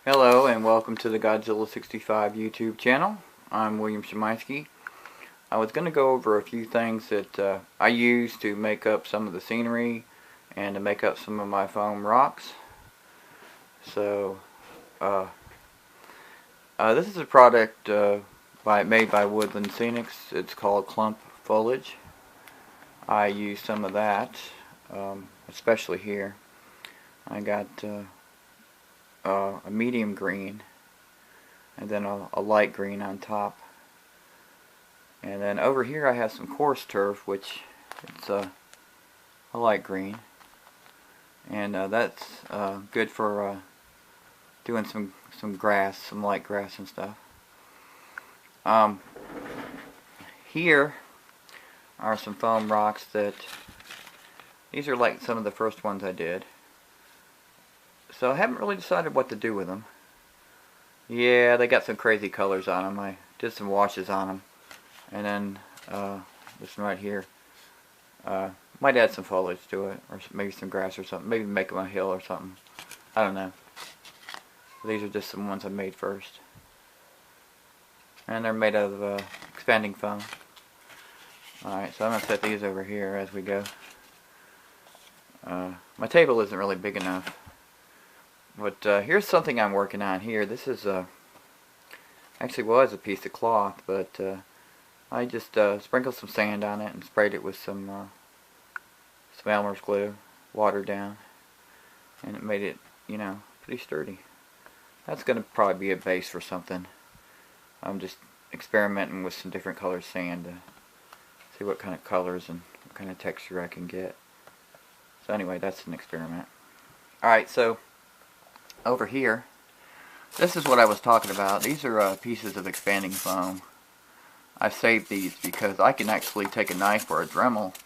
Hello and welcome to the Godzilla 65 YouTube channel. I'm William Shemansky. I was going to go over a few things that I use to make up some of the scenery and to make up some of my foam rocks. So, this is a product made by Woodland Scenics. It's called Clump Foliage. I use some of that, especially here. I got a medium green and then a light green on top, and then over here I have some coarse turf, which it's a light green, and that's good for doing some grass, some light grass and stuff. Here are some foam rocks that these are like some of the first ones I did. So I haven't really decided what to do with them. Yeah, they got some crazy colors on them. I did some washes on them. And then this one right here. Might add some foliage to it, or maybe some grass or something. Maybe make them a hill or something. I don't know. These are just some ones I made first. And they're made out of expanding foam. Alright, so I'm going to set these over here as we go. My table isn't really big enough. But here's something I'm working on here. This is actually was a piece of cloth, but I just sprinkled some sand on it and sprayed it with some Elmer's glue, watered down, and it made it, you know, pretty sturdy. That's going to probably be a base for something. I'm just experimenting with some different color sand to see what kind of colors and what kind of texture I can get. So anyway, that's an experiment. Alright, so over here, this is what I was talking about. These are pieces of expanding foam. I saved these because I can actually take a knife or a Dremel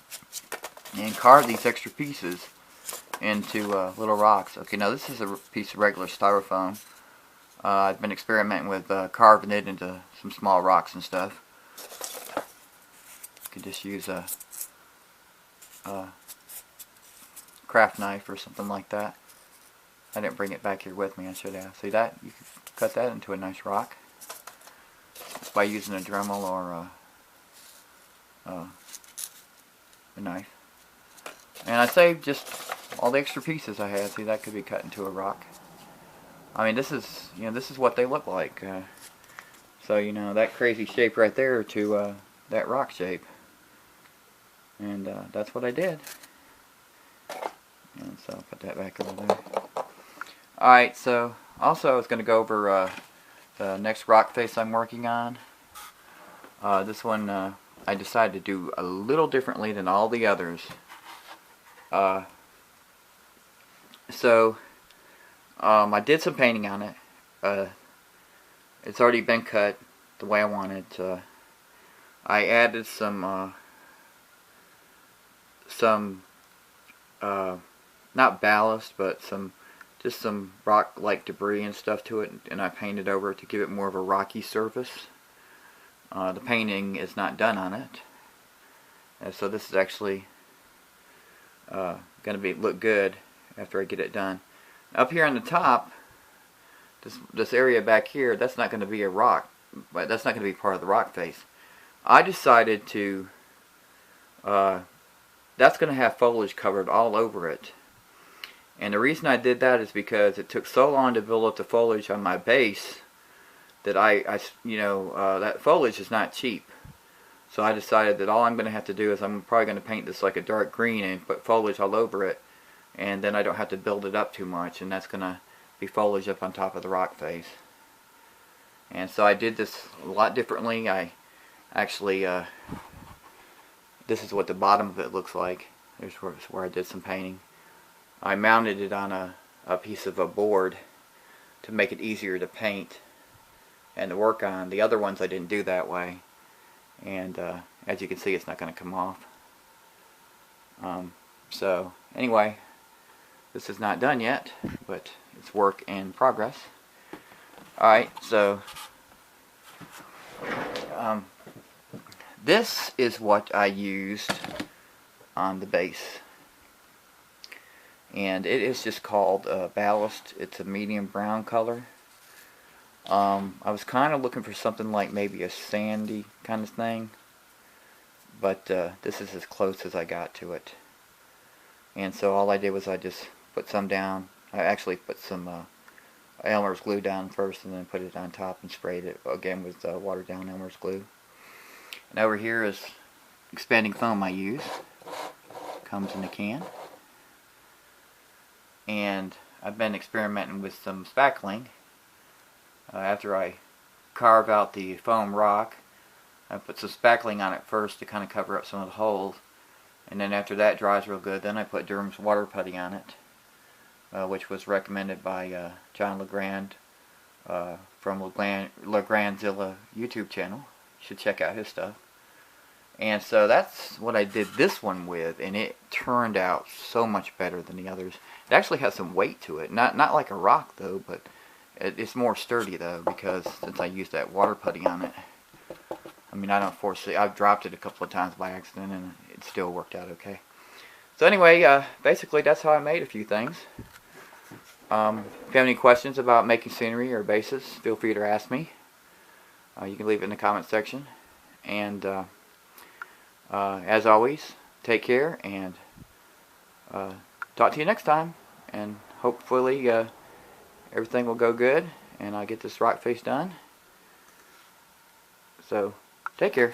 and carve these extra pieces into little rocks. Okay, now this is a piece of regular styrofoam. I've been experimenting with carving it into some small rocks and stuff. You could just use a craft knife or something like that. I didn't bring it back here with me. I should have. See that? You can cut that into a nice rock by using a Dremel or a knife. And I saved just all the extra pieces I had. See, that could be cut into a rock. I mean, this is, you know, this is what they look like. So, you know, that crazy shape right there to that rock shape. And that's what I did. And so I'll put that back over there. Alright, so also I was going to go over the next rock face I'm working on. This one I decided to do a little differently than all the others. I did some painting on it. It's already been cut the way I want it. I added some not ballast, but just some rock-like debris and stuff to it, and I painted over it to give it more of a rocky surface. The painting is not done on it, and so this is actually going to look good after I get it done. Up here on the top, this area back here, that's not going to be a rock, but that's not going to be part of the rock face. I decided to that's going to have foliage covered all over it. And the reason I did that is because it took so long to build up the foliage on my base that that foliage is not cheap. So I decided that all I'm going to have to do is I'm probably going to paint this like a dark green and put foliage all over it. And then I don't have to build it up too much. And that's going to be foliage up on top of the rock face. And so I did this a lot differently. I actually, this is what the bottom of it looks like. There's where I did some painting. I mounted it on a piece of a board to make it easier to paint and to work on. The other ones I didn't do that way, and as you can see, it's not going to come off. So anyway, this is not done yet, but it's work in progress. Alright, so this is what I used on the base. And it is just called ballast. It's a medium brown color. I was kind of looking for something like maybe a sandy kind of thing, but this is as close as I got to it. And so all I did was I just put some down. I actually put some Elmer's glue down first and then put it on top and sprayed it again with watered down Elmer's glue. And over here is expanding foam I use. Comes in a can. And I've been experimenting with some spackling. After I carve out the foam rock, I put some spackling on it first to kind of cover up some of the holes. And then after that dries real good, then I put Durham's water putty on it, which was recommended by John LeGrand from Legrandzilla YouTube channel. You should check out his stuff. And so that's what I did this one with, and it turned out so much better than the others. It actually has some weight to it, not like a rock though, but it's more sturdy though, because since I used that water putty on it. I mean, I don't foresee, I've dropped it a couple of times by accident and it still worked out okay. So anyway, basically that's how I made a few things. If you have any questions about making scenery or bases, feel free to ask me. You can leave it in the comment section. And as always, take care and talk to you next time. And hopefully everything will go good and I'll get this rock face done. So, take care.